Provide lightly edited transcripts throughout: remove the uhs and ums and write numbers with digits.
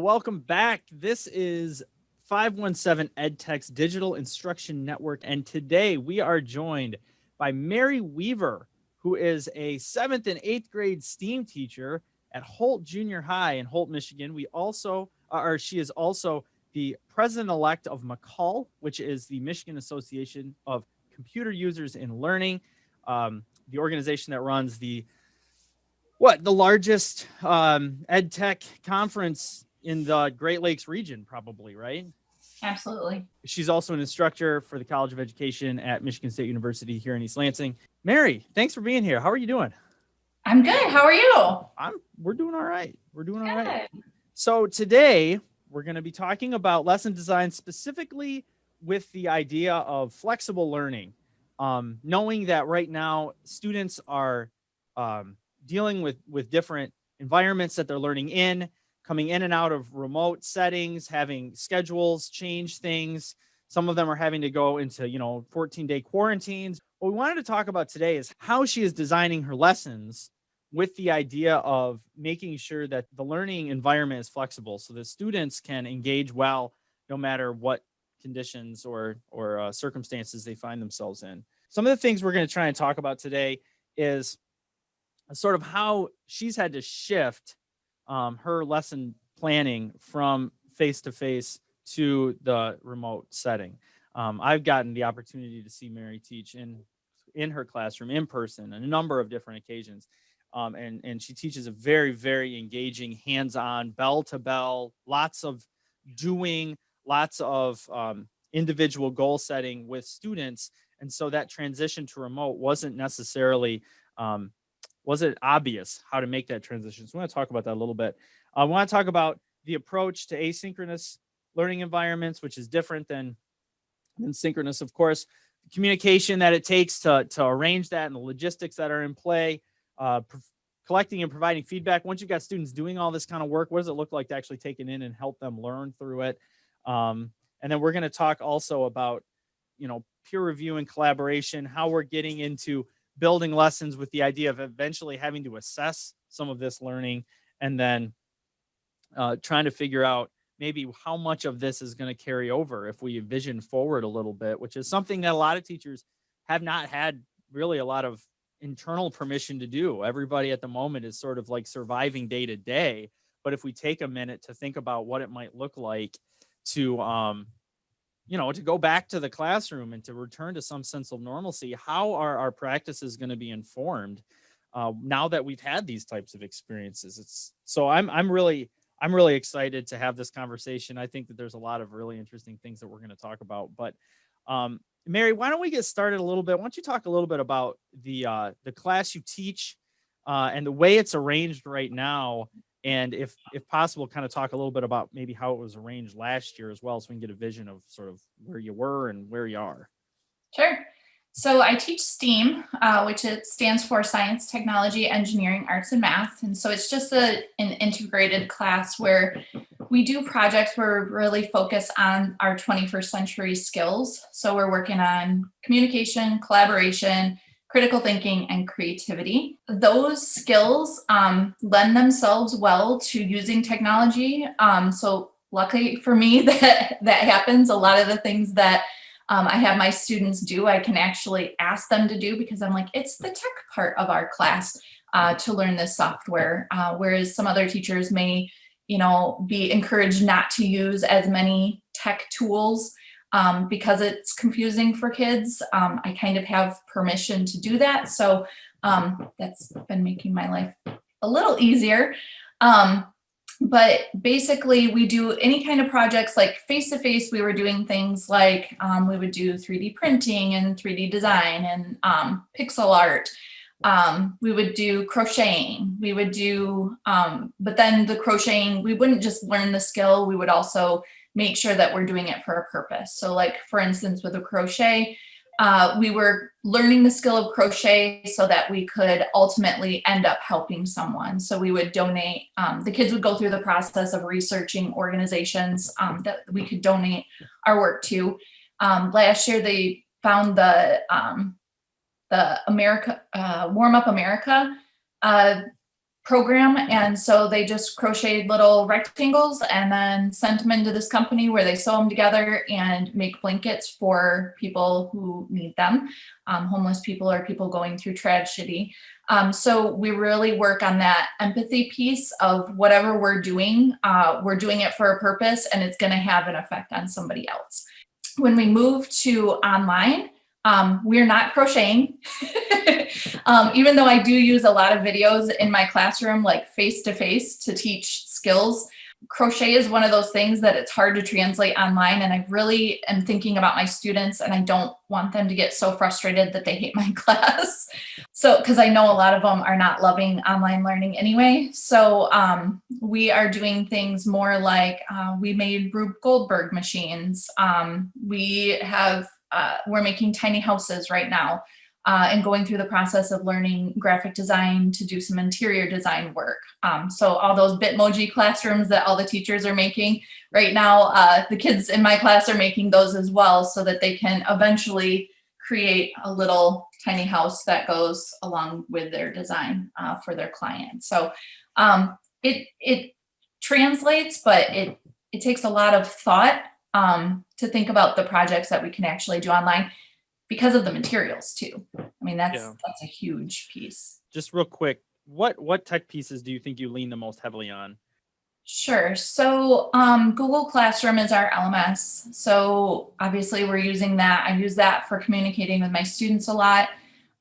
welcome back. This is 517 EdTech's Digital Instruction Network, and today we are joined by Mary Wever, who is a 7th and 8th grade STEAM teacher at Holt Junior High in Holt, Michigan. She is also the president-elect of McCall, which is the Michigan Association of Computer Users in Learning, the organization that runs the largest ed tech conference in the Great Lakes region, probably, right? Absolutely. She's also an instructor for the College of Education at Michigan State University here in East Lansing. Mary, thanks for being here. How are you doing? I'm good. How are you? We're doing all right. We're doing all right. So today we're going to be talking about lesson design, specifically with the idea of flexible learning. Knowing that right now students are dealing with different environments that they're learning in, coming in and out of remote settings, having schedules change things. Some of them are having to go into, 14-day quarantines. What we wanted to talk about today is how she is designing her lessons with the idea of making sure that the learning environment is flexible so that students can engage well no matter what conditions or circumstances they find themselves in. Some of the things we're going to try and talk about today is sort of how she's had to shift her lesson planning from face-to-face to the remote setting. I've gotten the opportunity to see Mary teach in her classroom in person on a number of different occasions. And she teaches a very, very engaging, hands-on, bell-to-bell, lots of doing, lots of individual goal setting with students. And so that transition to remote wasn't necessarily wasn't obvious how to make that transition. So we want to talk about that a little bit. I want to talk about the approach to asynchronous learning environments, which is different than synchronous, of course. The communication that it takes to arrange that and the logistics that are in play, collecting and providing feedback. Once you've got students doing all this kind of work, what does it look like to actually take it in and help them learn through it? And then we're going to talk also about, peer review and collaboration, how we're getting into building lessons with the idea of eventually having to assess some of this learning, and then trying to figure out maybe how much of this is going to carry over if we vision forward a little bit, which is something that a lot of teachers have not had really a lot of internal permission to do. Everybody at the moment is sort of like surviving day to day. But if we take a minute to think about what it might look like to to go back to the classroom and to return to some sense of normalcy, how are our practices going to be informed now that we've had these types of experiences? I'm really excited to have this conversation. I think that there's a lot of really interesting things that we're going to talk about. But Mary, why don't we get started a little bit? Why don't you talk a little bit about the class you teach and the way it's arranged right now? And if possible, kind of talk a little bit about maybe how it was arranged last year as well, so we can get a vision of sort of where you were and where you are. Sure. So I teach STEAM, which it stands for Science, Technology, Engineering, Arts, and Math. And so it's just an integrated class where we do projects where we really focus on our 21st century skills. So we're working on communication, collaboration, critical thinking, and creativity. Those skills lend themselves well to using technology. So luckily for me that happens. A lot of the things that I have my students do, I can actually ask them to do because I'm like, it's the tech part of our class to learn this software. Whereas some other teachers may, be encouraged not to use as many tech tools because it's confusing for kids. I kind of have permission to do that. So that's been making my life a little easier. But basically we do any kind of projects like face-to-face. We were doing things like we would do 3D printing and 3D design and pixel art. We would do crocheting. We would do, but then the crocheting, we wouldn't just learn the skill. We would also make sure that we're doing it for a purpose. So like, for instance, with a crochet, we were learning the skill of crochet so that we could ultimately end up helping someone. So we would donate, the kids would go through the process of researching organizations that we could donate our work to. Last year, they found the Warm Up America program. And so they just crocheted little rectangles and then sent them into this company where they sew them together and make blankets for people who need them, homeless people or people going through tragedy. So we really work on that empathy piece of whatever we're doing it for a purpose, and it's going to have an effect on somebody else. When we move to online, we're not crocheting. Even though I do use a lot of videos in my classroom, like face-to-face to teach skills, crochet is one of those things that it's hard to translate online. And I really am thinking about my students, and I don't want them to get so frustrated that they hate my class. So, because I know a lot of them are not loving online learning anyway. So we are doing things more like we made Rube Goldberg machines. We're making tiny houses right now. And going through the process of learning graphic design to do some interior design work. So all those Bitmoji classrooms that all the teachers are making right now, the kids in my class are making those as well, so that they can eventually create a little tiny house that goes along with their design for their client. So it translates, but it takes a lot of thought to think about the projects that we can actually do online, because of the materials too. I mean, that's a huge piece. Just real quick, what tech pieces do you think you lean the most heavily on? Sure. So Google Classroom is our LMS. So obviously we're using that. I use that for communicating with my students a lot.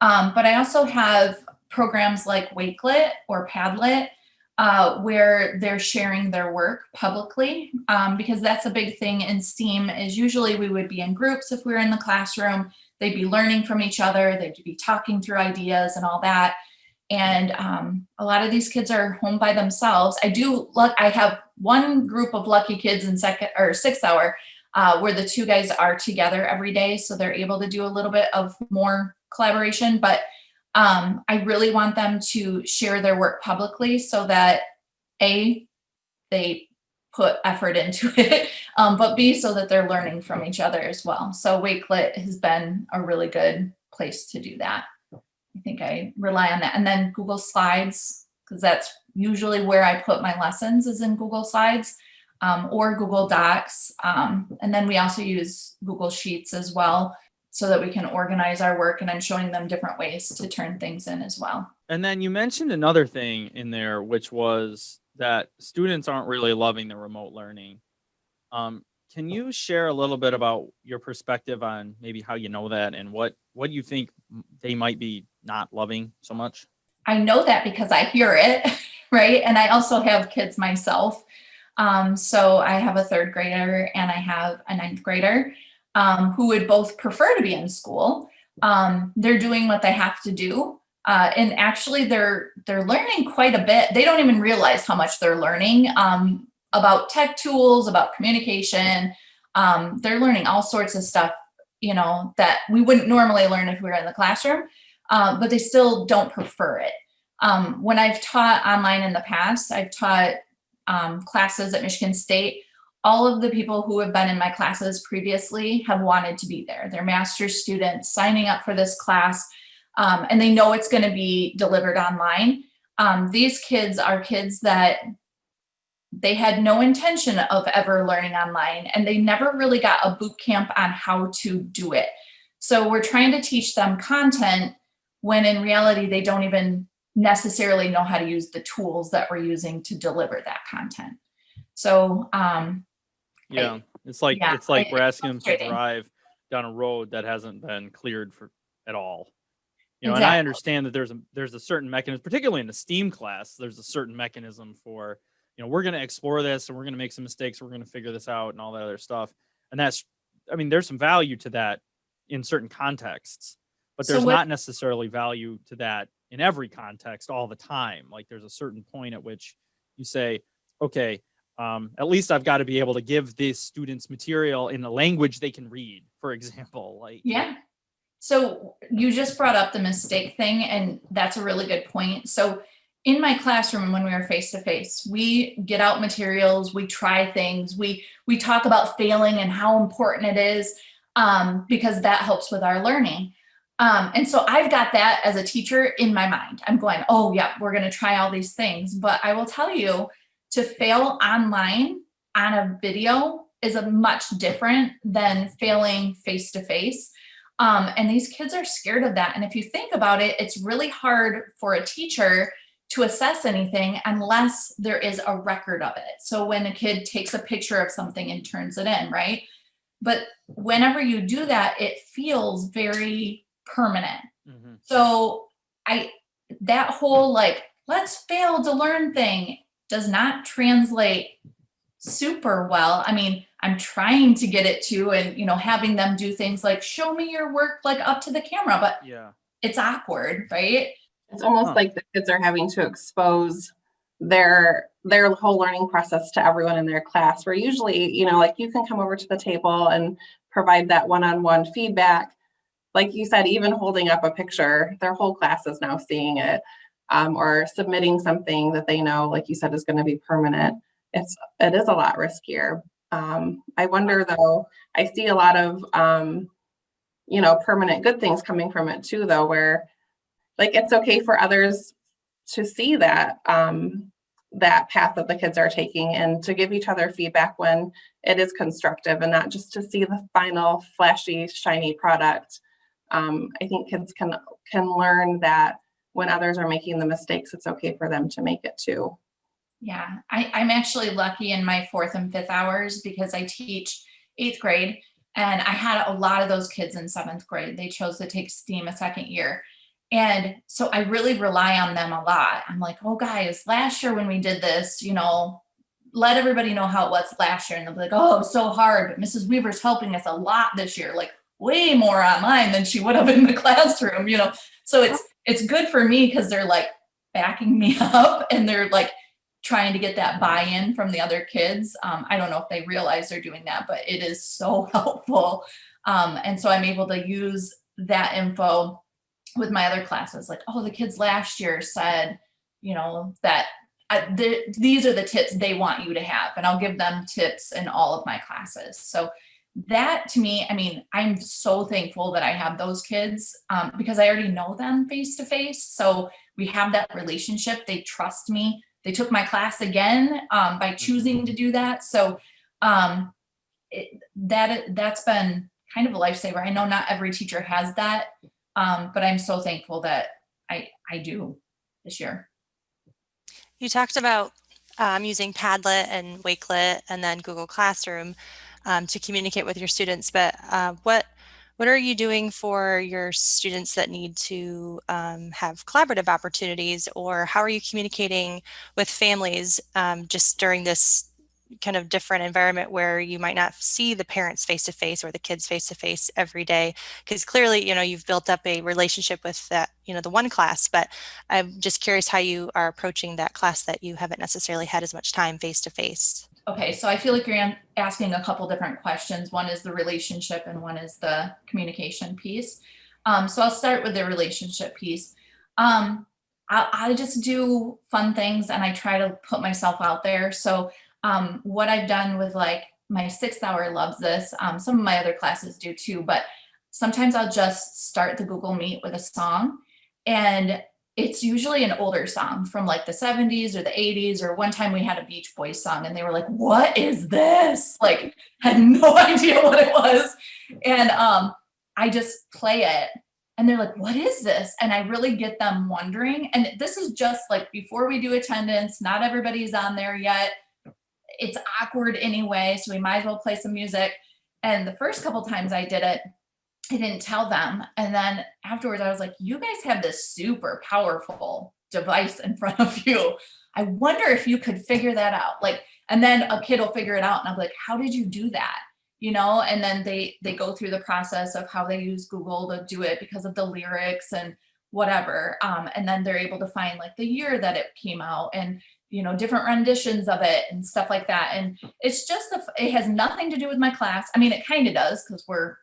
But I also have programs like Wakelet or Padlet where they're sharing their work publicly, because that's a big thing in STEAM. Is usually we would be in groups if we were in the classroom. They'd be learning from each other. They'd be talking through ideas and all that. And a lot of these kids are home by themselves. I have one group of lucky kids in 6th hour where the two guys are together every day. So they're able to do a little bit of more collaboration. But I really want them to share their work publicly so that A, they put effort into it, but B, so that they're learning from each other as well. So Wakelet has been a really good place to do that. I think I rely on that. And then Google Slides, because that's usually where I put my lessons, is in Google Slides or Google Docs. And then we also use Google Sheets as well, so that we can organize our work, and I'm showing them different ways to turn things in as well. And then you mentioned another thing in there, which was that students aren't really loving the remote learning. Can you share a little bit about your perspective on maybe how you know that, and what you think they might be not loving so much? I know that because I hear it, right? And I also have kids myself. So I have a 3rd grader and I have a 9th grader who would both prefer to be in school. They're doing what they have to do. And actually they're learning quite a bit. They don't even realize how much they're learning about tech tools, about communication. They're learning all sorts of stuff, that we wouldn't normally learn if we were in the classroom, but they still don't prefer it. When I've taught online in the past, I've taught classes at Michigan State. All of the people who have been in my classes previously have wanted to be there. They're master's students signing up for this class, and they know it's going to be delivered online. These kids are kids that they had no intention of ever learning online, and they never really got a boot camp on how to do it. So we're trying to teach them content when in reality, they don't even necessarily know how to use the tools that we're using to deliver that content. So, it's like we're asking them to drive down a road that hasn't been cleared for at all. Exactly. And I understand that there's a certain mechanism, particularly in the STEAM class, there's a certain mechanism for, we're going to explore this and we're going to make some mistakes. We're going to figure this out and all that other stuff. And there's some value to that in certain contexts, but there's not necessarily value to that in every context all the time. Like there's a certain point at which you say, okay, at least I've got to be able to give these students material in a language they can read, for example. So you just brought up the mistake thing, and that's a really good point. So in my classroom, when we were face-to-face, we get out materials, we try things, we talk about failing and how important it is, because that helps with our learning. And so I've got that as a teacher in my mind. I'm going, oh yeah, we're going to try all these things. But I will tell you, to fail online on a video is a much different than failing face to face. And these kids are scared of that. And if you think about it, it's really hard for a teacher to assess anything unless there is a record of it. So when a kid takes a picture of something and turns it in, right? But whenever you do that, it feels very permanent. Mm-hmm. So that whole like, let's fail to learn thing does not translate super well. I mean, I'm trying to get it to, and, having them do things like show me your work, like up to the camera, but yeah, it's awkward, right? It's almost like the kids are having to expose their whole learning process to everyone in their class, where usually, like you can come over to the table and provide that one-on-one feedback. Like you said, even holding up a picture, their whole class is now seeing it, or submitting something that they know, like you said, is going to be permanent. It is a lot riskier. I wonder though, I see a lot of, permanent good things coming from it too, though, where like, it's okay for others to see that, that path that the kids are taking, and to give each other feedback when it is constructive, and not just to see the final flashy, shiny product. I think kids can learn that when others are making the mistakes, it's okay for them to make it too. Yeah, I'm actually lucky in my 4th and 5th hours because I teach 8th grade, and I had a lot of those kids in 7th grade. They chose to take STEAM a second year. And so I really rely on them a lot. I'm like, oh guys, last year when we did this, let everybody know how it was last year. And they'll be like, oh, so hard. But Mrs. Weaver's helping us a lot this year, like way more online than she would have in the classroom, So it's good for me because they're like backing me up, and they're like trying to get that buy-in from the other kids. I don't know if they realize they're doing that, but it is so helpful. And so I'm able to use that info with my other classes, like, oh, the kids last year said, that these are the tips they want you to have, and I'll give them tips in all of my classes. So that, to me, I mean, I'm so thankful that I have those kids, because I already know them face to face. So we have that relationship. They trust me. They took my class again by choosing to do that. So that's been kind of a lifesaver. I know not every teacher has that, but I'm so thankful that I do this year. You talked about using Padlet and Wakelet and then Google Classroom to communicate with your students, but what are you doing for your students that need to have collaborative opportunities, or how are you communicating with families just during this kind of different environment where you might not see the parents face to face or the kids face to face every day? Because clearly, you've built up a relationship with that, the one class, but I'm just curious how you are approaching that class that you haven't necessarily had as much time face to face. Okay, so I feel like you're asking a couple different questions. One is the relationship and one is the communication piece. So I'll start with the relationship piece. I just do fun things and I try to put myself out there. So what I've done with like my 6th hour loves this. Some of my other classes do too, but sometimes I'll just start the Google Meet with a song, and it's usually an older song from like the 70s or the 80s, or one time we had a Beach Boys song and they were like, what is this? Like, had no idea what it was. And I just play it and they're like, what is this? And I really get them wondering. And this is just like before we do attendance, not everybody's on there yet. It's awkward anyway, so we might as well play some music. And the first couple times I did it, I didn't tell them. And then afterwards I was like, you guys have this super powerful device in front of you. I wonder if you could figure that out. Like, and then a kid will figure it out and I'm like, how did you do that? And then they go through the process of how they use Google to do it because of the lyrics and whatever. And then they're able to find like the year that it came out and, different renditions of it and stuff like that. And it's just, it has nothing to do with my class. I mean, it kind of does because we're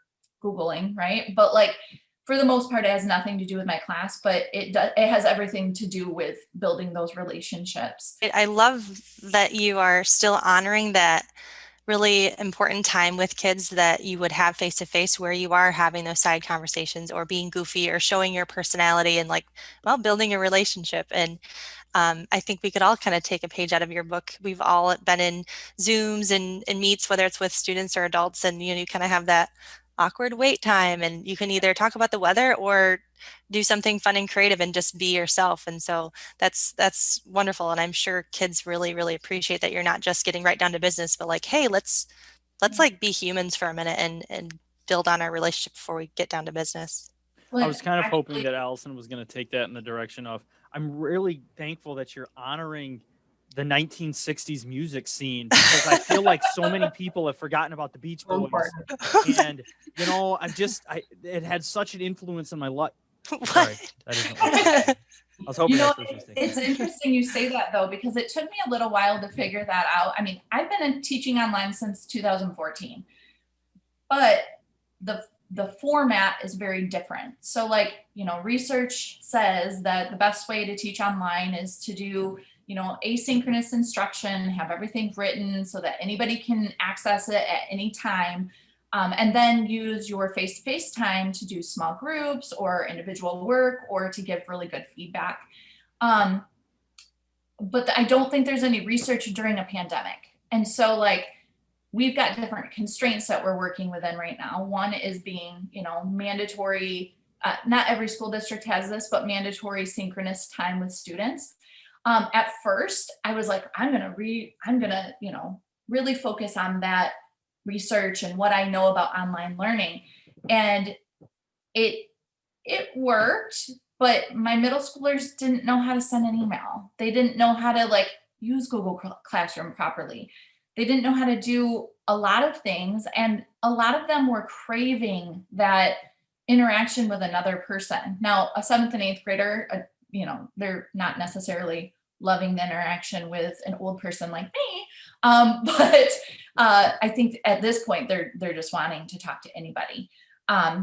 Googling, right? But like for the most part, it has nothing to do with my class, but it has everything to do with building those relationships. I love that you are still honoring that really important time with kids that you would have face to face, where you are having those side conversations or being goofy or showing your personality and like, well, building a relationship. And I think we could all kind of take a page out of your book. We've all been in Zooms and meets, whether it's with students or adults, and you kind of have that awkward wait time, and you can either talk about the weather or do something fun and creative and just be yourself. And so that's wonderful. And I'm sure kids really, really appreciate that you're not just getting right down to business, but like, hey, let's like be humans for a minute and build on our relationship before we get down to business. I was kind of hoping that Allison was going to take that in the direction of, I'm really thankful that you're honoring the 1960s music scene, because I feel like so many people have forgotten about the Beach Boys. And, it had such an influence on my life. Sorry, that isn't I was hoping that's what she was thinking. It's interesting you say that, though, because it took me a little while to figure that out. I mean, I've been teaching online since 2014, but the format is very different. So research says that the best way to teach online is to do, asynchronous instruction, have everything written so that anybody can access it at any time. And then use your face-to-face time to do small groups or individual work or to give really good feedback. But I don't think there's any research during a pandemic. And so we've got different constraints that we're working within right now. One is being, mandatory, not every school district has this, but mandatory synchronous time with students. At first I was like, I'm gonna, really focus on that research and what I know about online learning. And it worked, but my middle schoolers didn't know how to send an email. They didn't know how to use Google Classroom properly. They didn't know how to do a lot of things. And a lot of them were craving that interaction with another person. Now, a 7th and 8th grader, they're not necessarily loving the interaction with an old person like me. But I think at this point, they're just wanting to talk to anybody.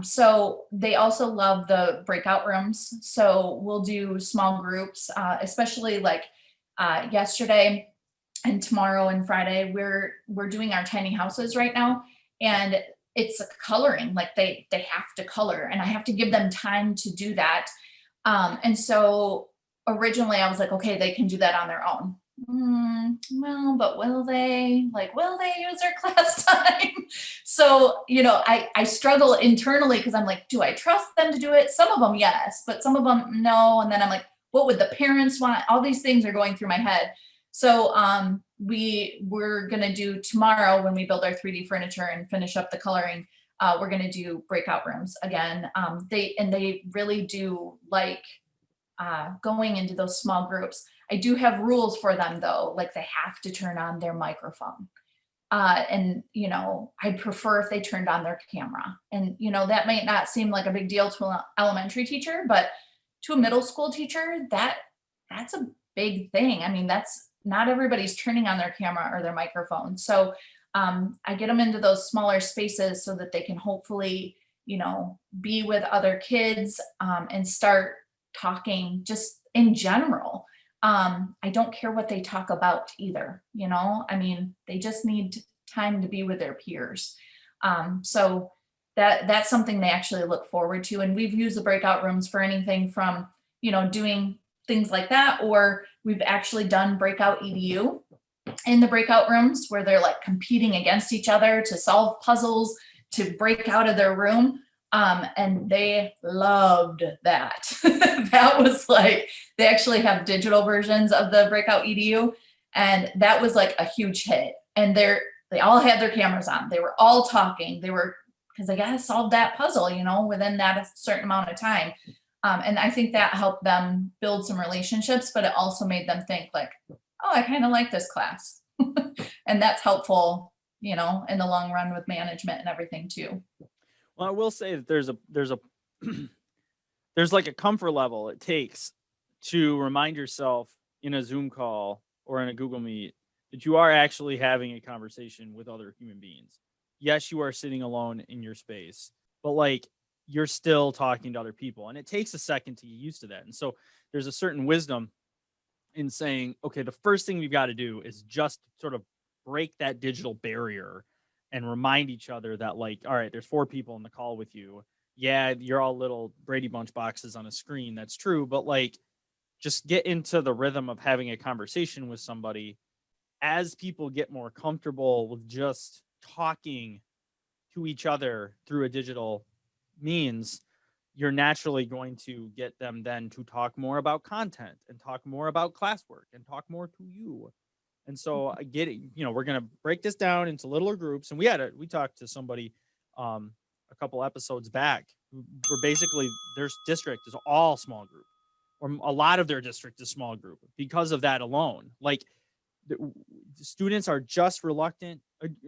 So they also love the breakout rooms. So we'll do small groups, especially yesterday and tomorrow and Friday, we're doing our tiny houses right now. And it's coloring, they have to color, and I have to give them time to do that. And so originally I was like, okay, they can do that on their own. Well, but will they use their class time? So, I struggle internally because I'm like, do I trust them to do it? Some of them, yes, but some of them, no. And then I'm like, what would the parents want? All these things are going through my head. So we're going to do tomorrow, when we build our 3D furniture and finish up the coloring, we're going to do breakout rooms again. They really do like going into those small groups. I do have rules for them though, they have to turn on their microphone. And I'd prefer if they turned on their camera. And that might not seem like a big deal to an elementary teacher, but to a middle school teacher, that's a big thing. I mean, that's not everybody's turning on their camera or their microphone. So I get them into those smaller spaces so that they can hopefully, be with other kids and start talking just in general. I don't care what they talk about either, I mean, they just need time to be with their peers. So that's something they actually look forward to. And we've used the breakout rooms for anything from, doing things like that, or we've actually done breakout EDU in the breakout rooms where they're competing against each other to solve puzzles, to break out of their room. And they loved that. That was they actually have digital versions of the breakout EDU. And that was a huge hit. And they all had their cameras on. They were all talking. Because they got to solve that puzzle, within that certain amount of time. And I think that helped them build some relationships, but it also made them think oh, I kind of like this class. And that's helpful, in the long run with management and everything too. Well, I will say that there's a comfort level it takes to remind yourself in a Zoom call or in a Google Meet that you are actually having a conversation with other human beings. Yes, you are sitting alone in your space, but you're still talking to other people, and it takes a second to get used to that. And so there's a certain wisdom in saying, okay, the first thing we've got to do is just sort of break that digital barrier and remind each other that, like, all right, there's 4 people in the call with you. Yeah, you're all little Brady Bunch boxes on a screen. That's true. But like, just get into the rhythm of having a conversation with somebody. As people get more comfortable with just talking to each other through a digital means, you're naturally going to get them then to talk more about content and talk more about classwork and talk more to you. And so getting, we're going to break this down into littler groups. And we talked to somebody a couple episodes back where basically their district is all small group, or a lot of their district is small group because of that alone. Like, the students are just reluctant,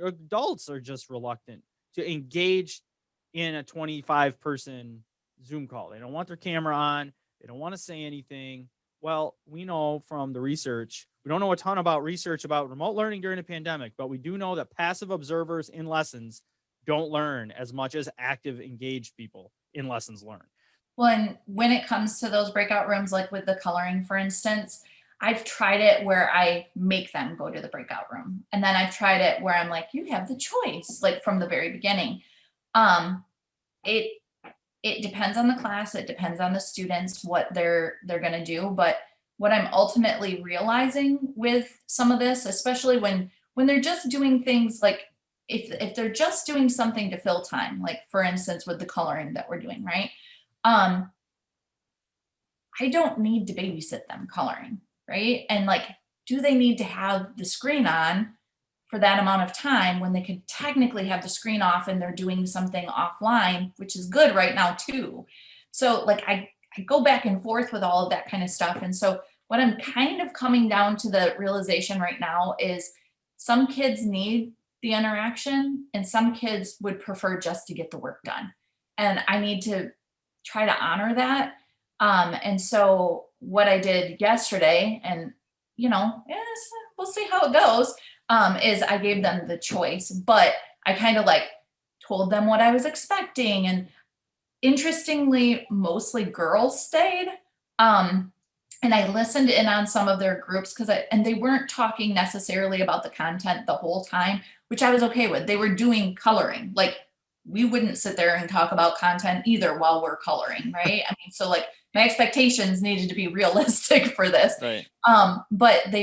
adults are just reluctant to engage in a 25-person Zoom call. They don't want their camera on. They don't want to say anything. Well, we know from the research, we don't know a ton about research about remote learning during a pandemic, but we do know that passive observers in lessons don't learn as much as active, engaged people in lessons learn. Well, and when it comes to those breakout rooms, like with the coloring, for instance, I've tried it where I make them go to the breakout room. And then I've tried it where I'm like, you have the choice, like from the very beginning. It depends on the class. It depends on the students, what they're going to do. But what I'm ultimately realizing with some of this, especially when they're just doing things like, if they're just doing something to fill time, like for instance, with the coloring that we're doing, right? I don't need to babysit them coloring, right? And like, do they need to have the screen on for that amount of time when they could technically have the screen off and they're doing something offline, which is good right now too. So like, I go back and forth with all of that kind of stuff. And so what I'm kind of coming down to the realization right now is some kids need the interaction and some kids would prefer just to get the work done. And I need to try to honor that. And so what I did yesterday, and yes, we'll see how it goes, is I gave them the choice, but I kind of like told them what I was expecting. And interestingly, mostly girls stayed. And I listened in on some of their groups and they weren't talking necessarily about the content the whole time, which I was okay with. They were doing coloring. Like, we wouldn't sit there and talk about content either while we're coloring, right? I mean, so like my expectations needed to be realistic for this. Right. But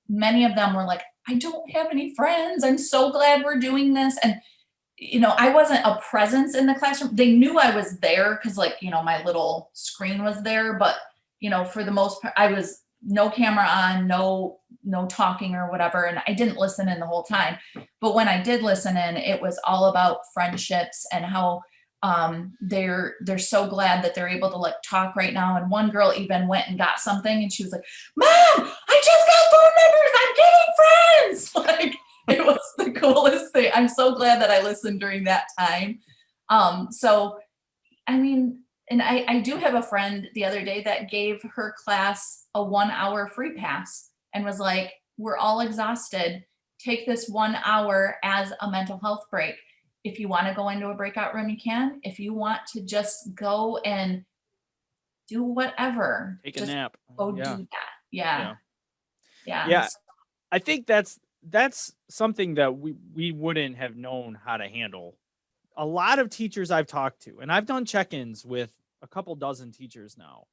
many of them were like, I don't have any friends. I'm so glad we're doing this. And, I wasn't a presence in the classroom. They knew I was there because like, my little screen was there, but for the most part, I was no camera on, no talking or whatever. And I didn't listen in the whole time. But when I did listen in, it was all about friendships and how they're so glad that they're able to like talk right now. And one girl even went and got something and she was like, Mom, I just got phone numbers. I'm getting friends. Like, it was the coolest thing. I'm so glad that I listened during that time. So, I mean, and I do have a friend the other day that gave her class a 1-hour free pass and was like, we're all exhausted. Take this 1 hour as a mental health break. If you want to go into a breakout room, you can. If you want to just go and do whatever, Take a nap. Go do that. Yeah. I think that's something that we wouldn't have known how to handle. A lot of teachers I've talked to, and I've done check-ins with a couple dozen teachers now,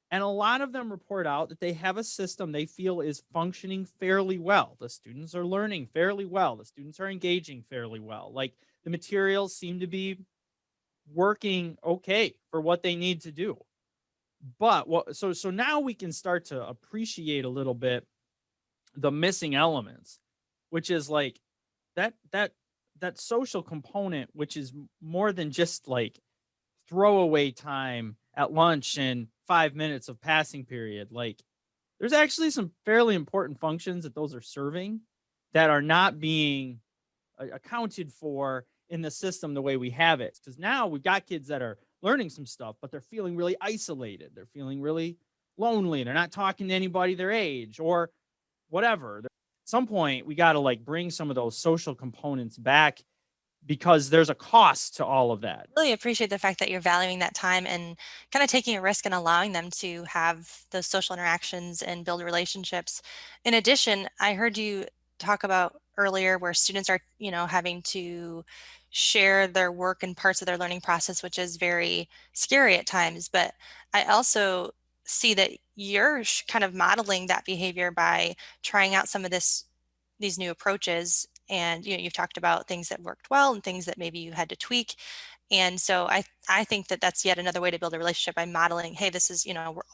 and a lot of them report out that they have a system they feel is functioning fairly well. The students are learning fairly well. The students are engaging fairly well. Like, the materials seem to be working okay for what they need to do. But so now we can start to appreciate a little bit the missing elements, which is like that social component, which is more than just like throwaway time at lunch and 5 minutes of passing period. Like, there's actually some fairly important functions that those are serving that are not being accounted for in the system the way we have it. Because now we've got kids that are learning some stuff, but they're feeling really isolated. They're feeling really lonely. They're not talking to anybody their age or whatever. At some point, we got to like bring some of those social components back, because there's a cost to all of that. Really appreciate the fact that you're valuing that time and kind of taking a risk and allowing them to have those social interactions and build relationships. In addition, I heard you talk about earlier where students are, having to share their work and parts of their learning process, which is very scary at times. But I also see that you're kind of modeling that behavior by trying out some of these new approaches. And you've talked about things that worked well and things that maybe you had to tweak. And so I think that that's yet another way to build a relationship by modeling, hey, this is,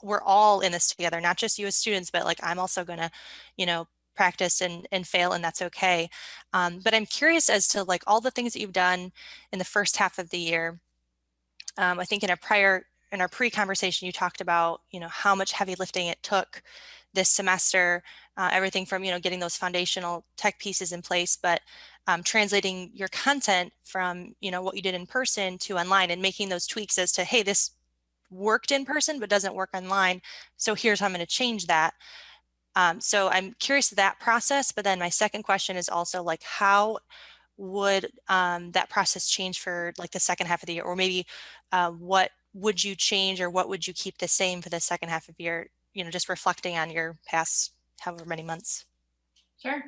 we're all in this together, not just you as students, but like I'm also going to, practice and fail, and that's okay. But I'm curious as to like all the things that you've done in the first half of the year. I think in our pre-conversation, you talked about, how much heavy lifting it took this semester, everything from, getting those foundational tech pieces in place, but translating your content from, what you did in person to online and making those tweaks as to, hey, this worked in person, but doesn't work online. So here's how I'm going to change that. So I'm curious that process, but then my second question is also like, how would that process change for like the second half of the year, or maybe what would you change or what would you keep the same for the second half of the year, just reflecting on your past however many months? Sure.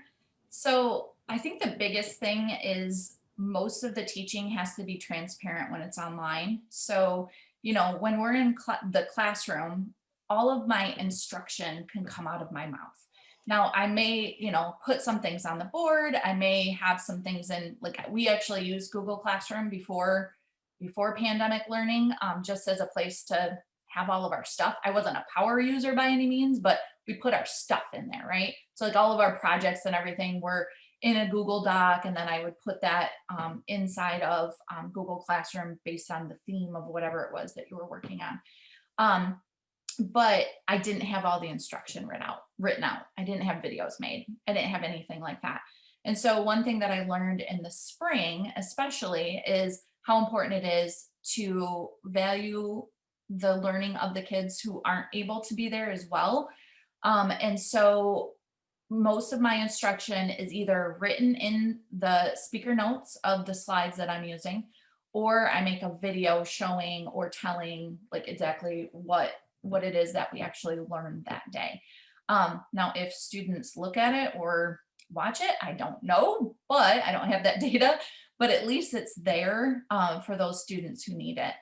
So I think the biggest thing is most of the teaching has to be transparent when it's online. So, when we're in the classroom, all of my instruction can come out of my mouth. Now, I may, put some things on the board. I may have some things in, like we actually use Google Classroom before pandemic learning, just as a place to have all of our stuff. I wasn't a power user by any means, but we put our stuff in there, right? So like all of our projects and everything were in a Google Doc, and then I would put that inside of Google Classroom based on the theme of whatever it was that you were working on. But I didn't have all the instruction written out. I didn't have videos made. I didn't have anything like that. And so one thing that I learned in the spring, especially, is how important it is to value the learning of the kids who aren't able to be there as well. And so most of my instruction is either written in the speaker notes of the slides that I'm using, or I make a video showing or telling like exactly what it is that we actually learned that day. Now, if students look at it or watch it, I don't know, but I don't have that data, but at least it's there for those students who need it.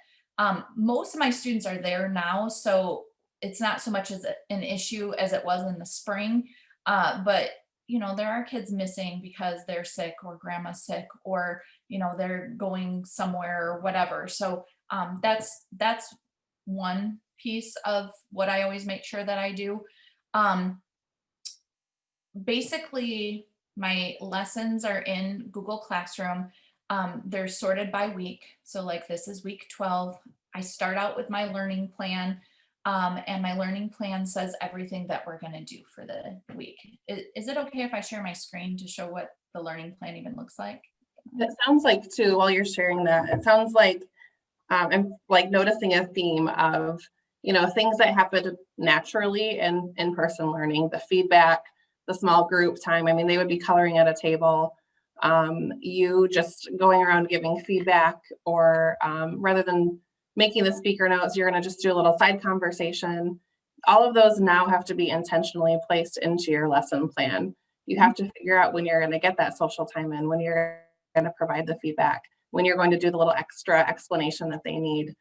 Most of my students are there now, so it's not so much as an issue as it was in the spring. But there are kids missing because they're sick or grandma's sick, or they're going somewhere or whatever. So that's one piece of what I always make sure that I do. Basically, my lessons are in Google Classroom. They're sorted by week. So like this is week 12. I start out with my learning plan. And my learning plan says everything that we're going to do for the week. Is it okay if I share my screen to show what the learning plan even looks like? It sounds like too, while you're sharing that, it sounds like I'm like noticing a theme of, things that happen naturally in in-person learning, the feedback, the small group time. I mean, they would be coloring at a table. You just going around giving feedback, or rather than making the speaker notes, you're going to just do a little side conversation. All of those now have to be intentionally placed into your lesson plan. You have to figure out when you're going to get that social time in, when you're going to provide the feedback, when you're going to do the little extra explanation that they need.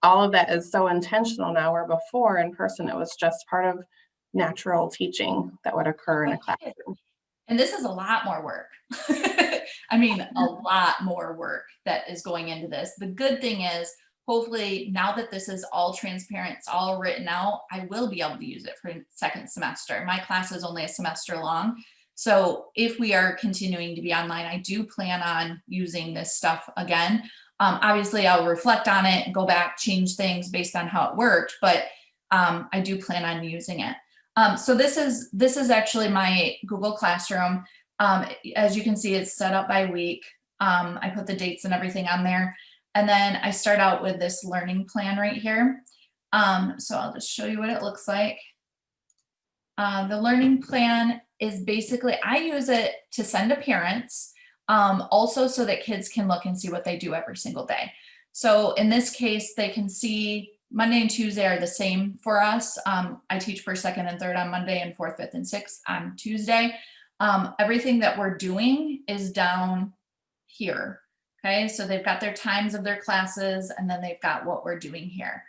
All of that is so intentional now, where before in person, it was just part of natural teaching that would occur in a classroom. And this is a lot more work. I mean, a lot more work that is going into this. The good thing is, hopefully, now that this is all transparent, it's all written out, I will be able to use it for second semester. My class is only a semester long. So if we are continuing to be online, I do plan on using this stuff again. Obviously, I'll reflect on it and go back, change things based on how it worked, but I do plan on using it. So this is actually my Google Classroom. As you can see, it's set up by week. I put the dates and everything on there. And then I start out with this learning plan right here. So I'll just show you what it looks like. The learning plan is basically, I use it to send to parents, also so that kids can look and see what they do every single day. So in this case, they can see Monday and Tuesday are the same for us. I teach first, second, and third on Monday, and fourth, fifth, and sixth on Tuesday. Everything that we're doing is down here. Okay, so they've got their times of their classes, and then they've got what we're doing here.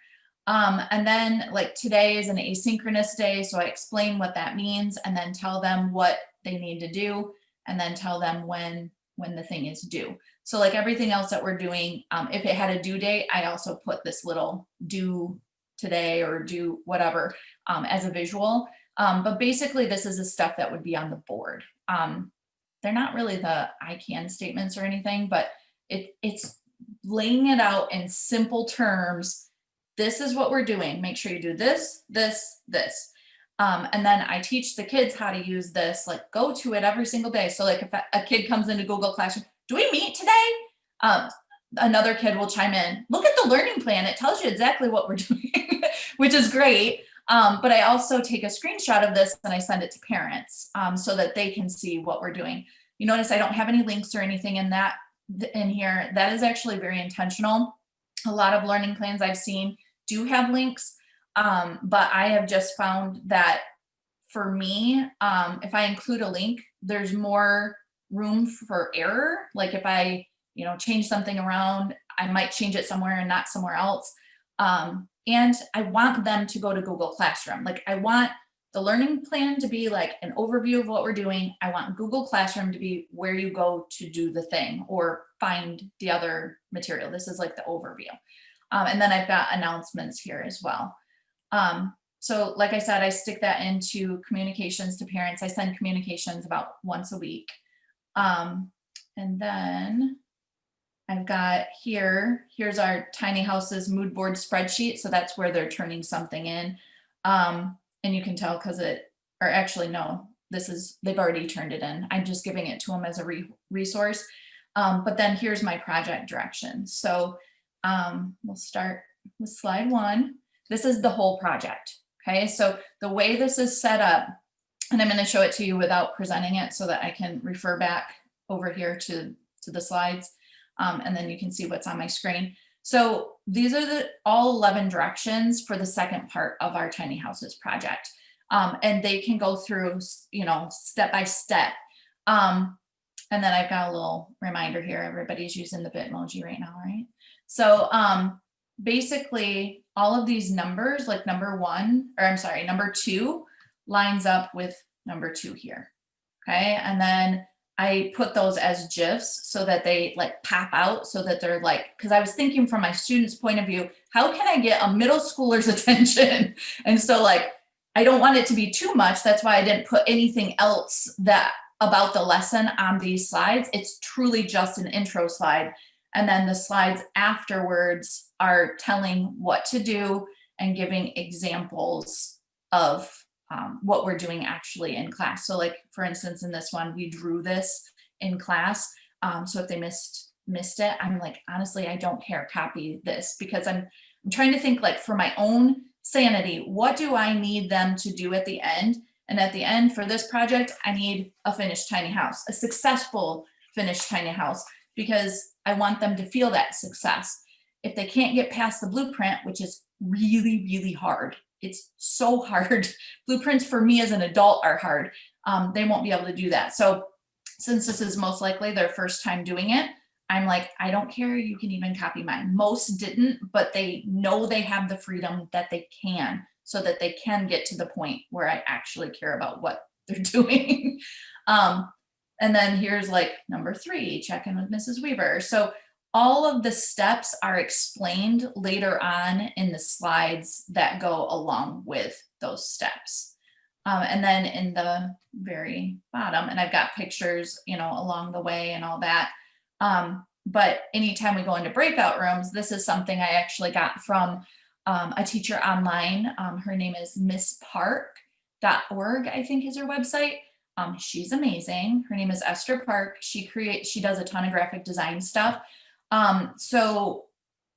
And then like today is an asynchronous day, so I explain what that means and then tell them what they need to do, and then tell them when the thing is due. So like everything else that we're doing, if it had a due date, I also put this little due today or due whatever as a visual. But basically this is the stuff that would be on the board. They're not really the I can statements or anything, but it's laying it out in simple terms. This is what we're doing. Make sure you do this, this, this. And then I teach the kids how to use this, like go to it every single day. So like if a kid comes into Google Classroom, do we meet today? Another kid will chime in, look at the learning plan. It tells you exactly what we're doing, which is great. But I also take a screenshot of this and I send it to parents so that they can see what we're doing. You notice I don't have any links or anything in here. That is actually very intentional. A lot of learning plans I've seen do have links, but I have just found that for me, if I include a link, there's more room for error. Like if I, change something around, I might change it somewhere and not somewhere else. And I want them to go to Google Classroom. Like I want the learning plan to be like an overview of what we're doing. I want Google Classroom to be where you go to do the thing or find the other material. This is like the overview. And then I've got announcements here as well. So like I said, I stick that into communications to parents. I send communications about once a week. And then I've got here's our tiny houses mood board spreadsheet. So that's where they're turning something in. And you can tell because they've already turned it in. I'm just giving it to them as a resource. But then here's my project direction. So we'll start with slide 1. This is the whole project. Okay, so the way this is set up, and I'm going to show it to you without presenting it so that I can refer back over here to the slides. And then you can see what's on my screen. So these are all 11 directions for the second part of our tiny houses project. And they can go through, step by step. And then I've got a little reminder here. Everybody's using the Bitmoji right now, right? So basically all of these numbers, like number 2 lines up with number 2 here. Okay. And then I put those as GIFs so that they like pop out so that they're like, because I was thinking from my students' point of view, how can I get a middle schooler's attention? And so like, I don't want it to be too much. That's why I didn't put anything else about the lesson on these slides. It's truly just an intro slide. And then the slides afterwards are telling what to do and giving examples of what we're doing actually in class. So like, for instance, in this one, we drew this in class. So if they missed it, I'm like, honestly, I don't care, copy this, because I'm trying to think like for my own sanity, what do I need them to do at the end? And at the end for this project, I need a finished tiny house, a successful finished tiny house, because I want them to feel that success. If they can't get past the blueprint, which is really, really hard, it's so hard. Blueprints for me as an adult are hard. They won't be able to do that. So since this is most likely their first time doing it, I'm like, I don't care. You can even copy mine. Most didn't, but they know they have the freedom that they can, so that they can get to the point where I actually care about what they're doing. And then here's like number 3, check in with Mrs. Wever. So all of the steps are explained later on in the slides that go along with those steps. And then in the very bottom, and I've got pictures, along the way and all that. But anytime we go into breakout rooms, this is something I actually got from a teacher online. Her name is misspark.org, I think is her website. She's amazing. Her name is Esther Park. She does a ton of graphic design stuff. So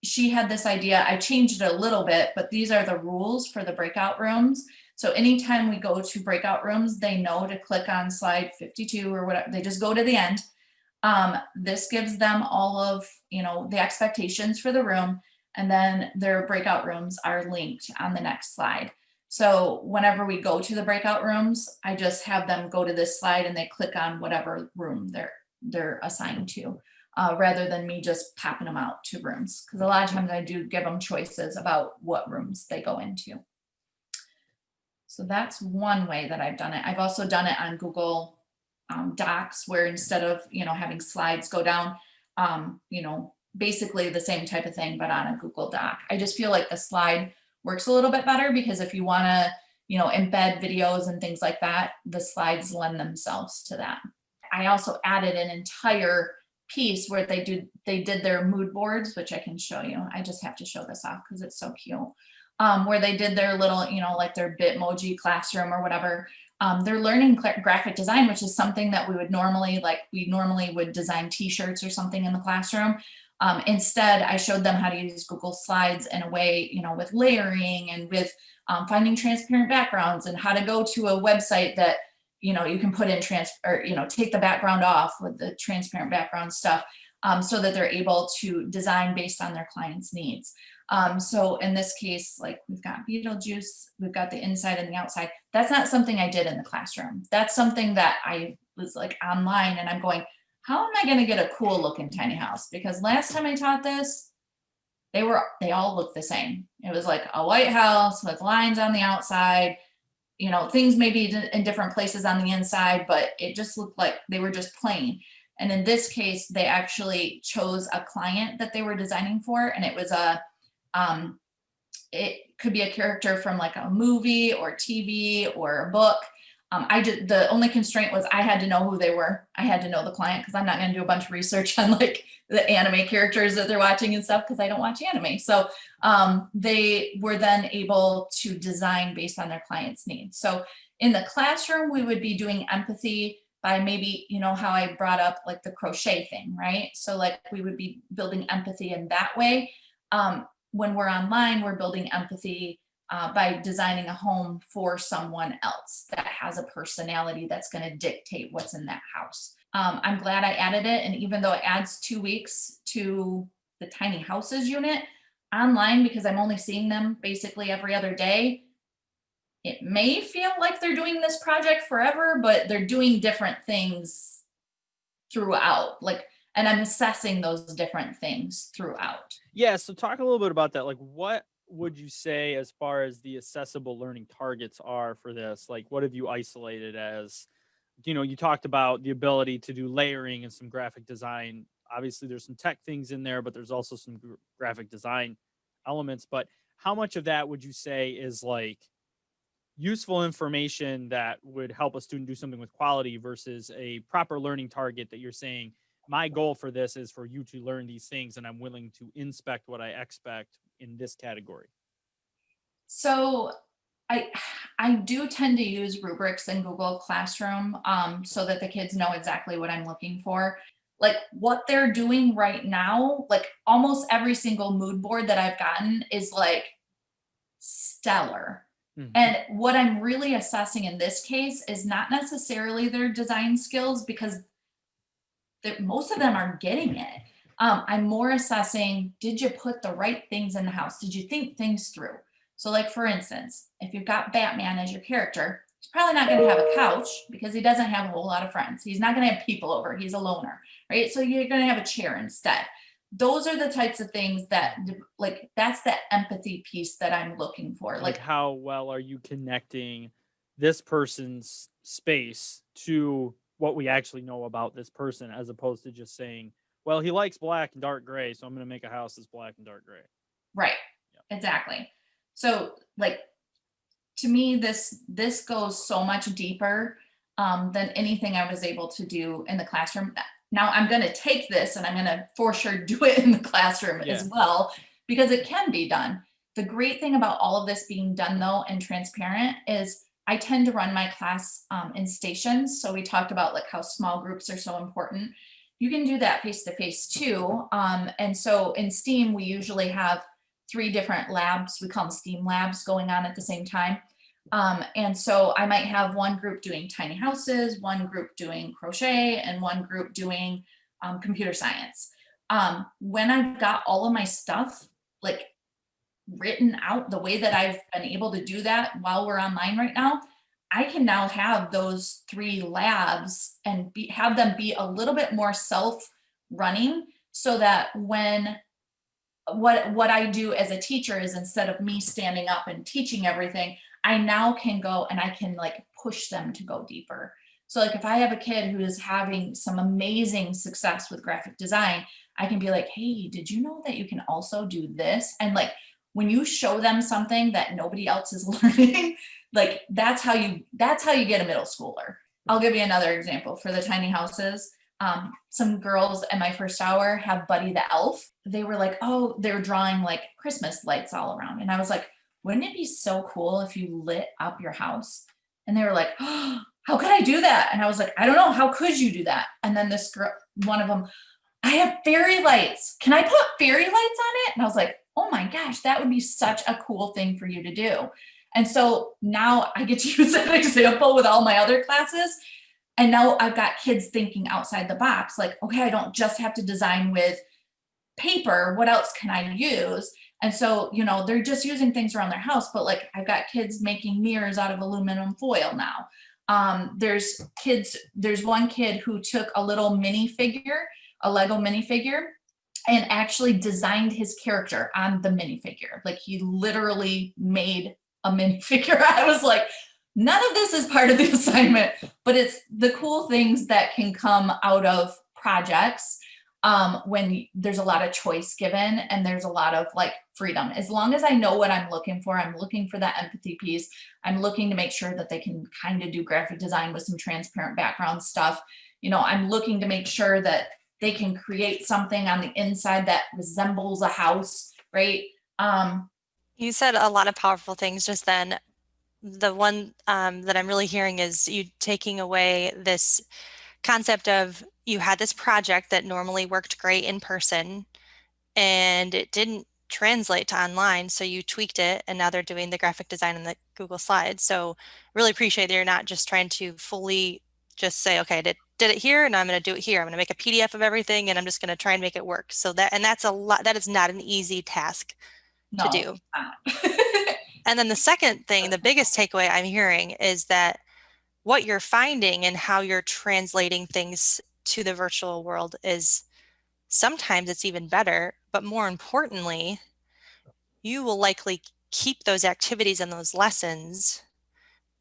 she had this idea. I changed it a little bit, but these are the rules for the breakout rooms. So anytime we go to breakout rooms, they know to click on slide 52 or whatever. They just go to the end. This gives them all of, the expectations for the room, and then their breakout rooms are linked on the next slide. So whenever we go to the breakout rooms, I just have them go to this slide and they click on whatever room they're assigned to, rather than me just popping them out to rooms. Because a lot of times I do give them choices about what rooms they go into. So that's one way that I've done it. I've also done it on Google Docs, where instead of, having slides go down, basically the same type of thing, but on a Google Doc. I just feel like the slide works a little bit better, because if you want to, embed videos and things like that, the slides lend themselves to that. I also added an entire piece where they did their mood boards, which I can show you. I just have to show this off because it's so cute. Where they did their little, like their Bitmoji classroom or whatever. They're learning graphic design, which is something that we normally would design t-shirts or something in the classroom. Instead, I showed them how to use Google Slides in a way, with layering and with finding transparent backgrounds, and how to go to a website that, you can put in take the background off with the transparent background stuff, so that they're able to design based on their clients' needs. So in this case, like we've got Beetlejuice, we've got the inside and the outside. That's not something I did in the classroom. That's something that I was like online, and I'm going, how am I going to get a cool looking tiny house? Because last time I taught this, they all looked the same. It was like a white house with lines on the outside, things maybe in different places on the inside, but it just looked like they were just plain. And in this case, they actually chose a client that they were designing for, and it was it could be a character from like a movie or TV or a book. The only constraint was I had to know who they were. I had to know the client, because I'm not going to do a bunch of research on like the anime characters that they're watching and stuff, because I don't watch anime. So they were then able to design based on their client's needs. So in the classroom, we would be doing empathy by maybe, how I brought up like the crochet thing, right? So like we would be building empathy in that way. When we're online, we're building empathy by designing a home for someone else that has a personality that's going to dictate what's in that house. I'm glad I added it. And even though it adds 2 weeks to the tiny houses unit online, because I'm only seeing them basically every other day, it may feel like they're doing this project forever, but they're doing different things throughout. And I'm assessing those different things throughout. Yeah. So talk a little bit about that. Like, what would you say as far as the accessible learning targets are for this? Like, what have you isolated as, you talked about the ability to do layering and some graphic design. Obviously there's some tech things in there, but there's also some graphic design elements. But how much of that would you say is like useful information that would help a student do something with quality versus a proper learning target that you're saying, my goal for this is for you to learn these things, and I'm willing to inspect what I expect in this category? So I do tend to use rubrics in Google Classroom, so that the kids know exactly what I'm looking for. Like what they're doing right now, like almost every single mood board that I've gotten is like stellar. Mm-hmm. And what I'm really assessing in this case is not necessarily their design skills, because most of them are getting it. I'm more assessing, did you put the right things in the house? Did you think things through? So like, for instance, if you've got Batman as your character, he's probably not going to have a couch because he doesn't have a whole lot of friends. He's not going to have people over. He's a loner, right? So you're going to have a chair instead. Those are the types of things that, like, that's the empathy piece that I'm looking for. Like how well are you connecting this person's space to what we actually know about this person, as opposed to just saying, well, he likes black and dark gray, so I'm going to make a house that's black and dark gray. Right. Yep. Exactly. So like, to me, this goes so much deeper than anything I was able to do in the classroom. Now I'm going to take this and I'm going to for sure do it in the classroom as well, because it can be done. The great thing about all of this being done though and transparent is I tend to run my class in stations. So we talked about like how small groups are so important. You can do that face-to-face too. And so in STEAM, we usually have 3 different labs. We call them STEAM labs going on at the same time. And so I might have one group doing tiny houses, one group doing crochet, and one group doing computer science. When I've got all of my stuff, like written out the way that I've been able to do that while we're online right now, I can now have those 3 labs and have them be a little bit more self-running, so that when what I do as a teacher is, instead of me standing up and teaching everything, I now can go and I can like push them to go deeper. So like if I have a kid who is having some amazing success with graphic design, I can be like, hey, did you know that you can also do this? And like when you show them something that nobody else is learning, like that's how you get a middle schooler. I'll give you another example for the tiny houses. Some girls at my first hour have Buddy the Elf. They were like, oh, they're drawing like Christmas lights all around. And I was like, wouldn't it be so cool if you lit up your house? And they were like, oh, how could I do that? And I was like, I don't know. How could you do that? And then this girl, one of them, I have fairy lights. Can I put fairy lights on it? And I was like, oh my gosh, that would be such a cool thing for you to do. And so now I get to use that example with all my other classes. And now I've got kids thinking outside the box, like, okay, I don't just have to design with paper. What else can I use? And so, you know, they're just using things around their house, but like I've got kids making mirrors out of aluminum foil now. There's one kid who took a little minifigure, a Lego minifigure, and actually designed his character on the minifigure. Like he literally made a minifigure. I was like, none of this is part of the assignment, but it's the cool things that can come out of projects when there's a lot of choice given and there's a lot of like freedom. As long as I know what I'm looking for that empathy piece. I'm looking to make sure that they can kind of do graphic design with some transparent background stuff. You know, I'm looking to make sure that they can create something on the inside that resembles a house, right? You said a lot of powerful things just then. The one that I'm really hearing is you taking away this concept of you had this project that normally worked great in person and it didn't translate to online. So you tweaked it and now they're doing the graphic design in the Google Slides. So really appreciate that you're not just trying to fully just say, okay, I did it here and I'm going to do it here. I'm going to make a PDF of everything and I'm just going to try and make it work. So that's a lot. That is not an easy task to do. And then the second thing, the biggest takeaway I'm hearing is that what you're finding and how you're translating things to the virtual world is sometimes it's even better, but more importantly, you will likely keep those activities and those lessons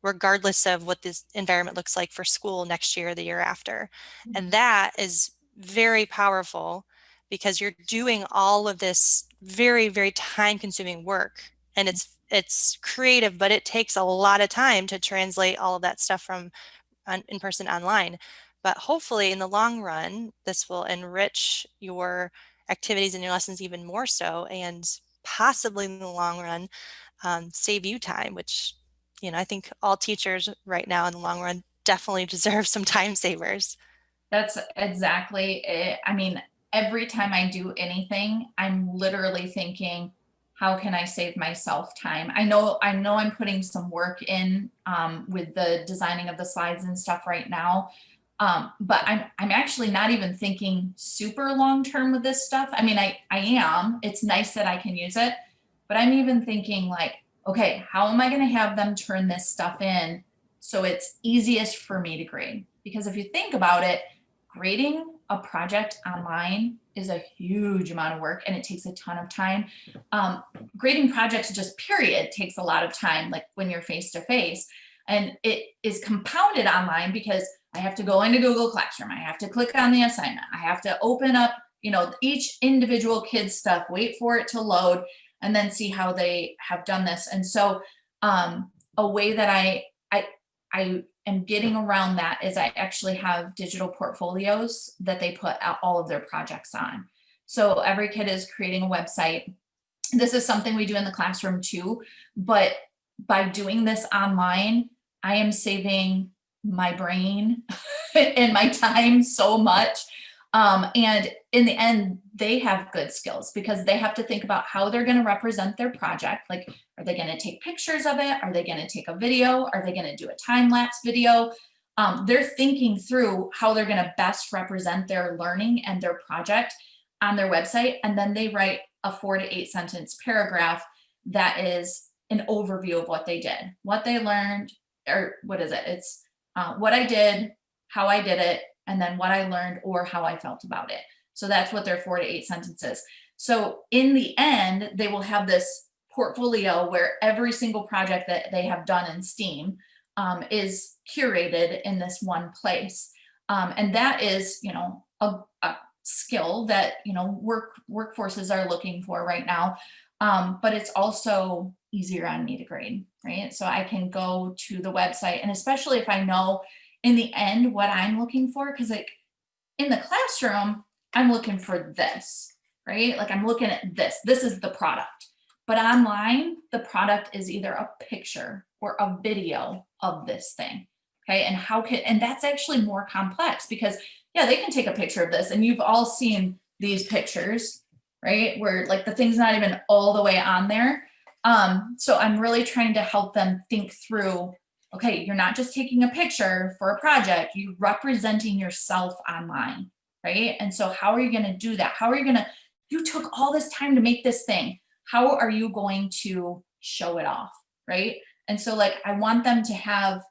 regardless of what this environment looks like for school next year or the year after. And that is very powerful because you're doing all of this very, very time-consuming work. And it's creative, but it takes a lot of time to translate all of that stuff from in person online. But hopefully in the long run, this will enrich your activities and your lessons even more so, and possibly in the long run, save you time, which, you know, I think all teachers right now in the long run definitely deserve some time savers. That's exactly it. I mean, every time I do anything, I'm literally thinking, how can I save myself time? I know I'm putting some work in with the designing of the slides and stuff right now. But I'm actually not even thinking super long-term with this stuff. I mean, I am, it's nice that I can use it, but I'm even thinking like, okay, how am I going to have them turn this stuff in so it's easiest for me to grade? Because if you think about it, grading a project online is a huge amount of work and it takes a ton of time. Grading projects just period takes a lot of time, like when you're face to face, and it is compounded online because I have to go into Google Classroom. I have to click on the assignment. I have to open up, you know, each individual kid's stuff, wait for it to load, and then see how they have done this. And so a way that I am getting around that is I actually have digital portfolios that they put out all of their projects on. So every kid is creating a website. This is something we do in the classroom too, but by doing this online, I am saving my brain and my time so much. And in the end, they have good skills because they have to think about how they're going to represent their project. Like, are they going to take pictures of it? Are they going to take a video? Are they going to do a time-lapse video? They're thinking through how they're going to best represent their learning and their project on their website. And then they write a 4 to 8 sentence paragraph that is an overview of what they did, what they learned, or what is it? It's what I did, how I did it, and then what I learned or how I felt about it. So that's what their 4 to 8 sentences. So in the end, they will have this portfolio where every single project that they have done in STEAM is curated in this one place. And that is, you know, a skill that, you know, workforces are looking for right now. But it's also easier on me to grade, right? So I can go to the website, and especially if I know in the end what I'm looking for, because like in the classroom, I'm looking for this, right? Like I'm looking at this. This is the product. But online, the product is either a picture or a video of this thing. Okay. And that's actually more complex because, yeah, they can take a picture of this, and you've all seen these pictures, right? Where like the thing's not even all the way on there. So I'm really trying to help them think through, okay, you're not just taking a picture for a project, you're representing yourself online, right? And so how are you going to do that? You took all this time to make this thing. How are you going to show it off, right? And so like, I want them to have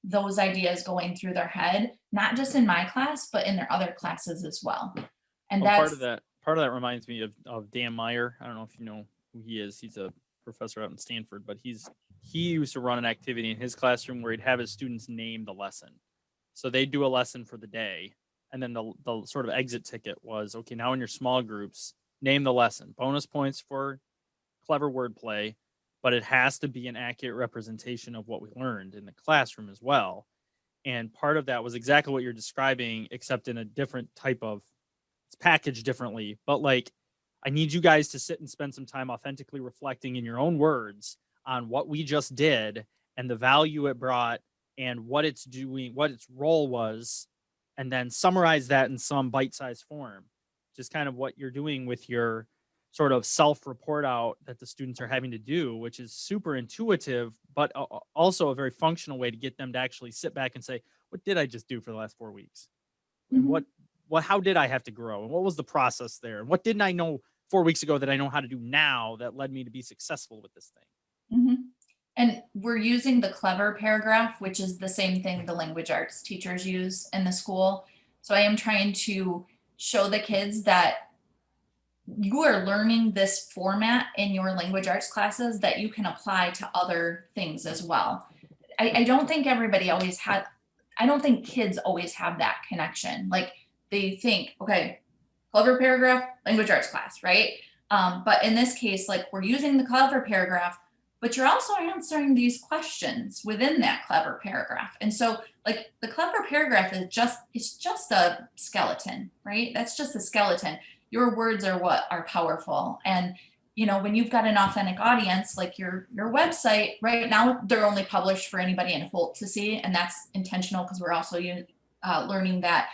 those ideas going through their head, not just in my class, but in their other classes as well. And Well, that's part of that reminds me of Dan Meyer. I don't know if you know who he is. He's a professor out in Stanford, but he used to run an activity in his classroom where he'd have his students name the lesson. So they'd do a lesson for the day, and then the sort of exit ticket was, okay, now in your small groups, name the lesson. Bonus points for clever wordplay, but it has to be an accurate representation of what we learned in the classroom as well. And part of that was exactly what you're describing, except in a different type of, it's packaged differently. But like, I need you guys to sit and spend some time authentically reflecting in your own words on what we just did and the value it brought and what it's doing, what its role was, and then summarize that in some bite-sized form. Just kind of what you're doing with your sort of self-report out that the students are having to do, which is super intuitive, but also a very functional way to get them to actually sit back and say, what did I just do for the last 4 weeks? And how did I have to grow? And what was the process there? And what didn't I know 4 weeks ago that I know how to do now that led me to be successful with this thing? Mm-hmm. And we're using the clever paragraph, which is the same thing the language arts teachers use in the school. So I am trying to show the kids that you are learning this format in your language arts classes that you can apply to other things as well. I don't think I don't think kids always have that connection. Like they think, okay, clever paragraph, language arts class, right? But in this case, like we're using the clever paragraph, but you're also answering these questions within that clever paragraph. And so like the clever paragraph it's just a skeleton, right? That's just a skeleton. Your words are what are powerful. And, you know, when you've got an authentic audience, like your website right now, they're only published for anybody in Holt to see. And that's intentional because we're also learning that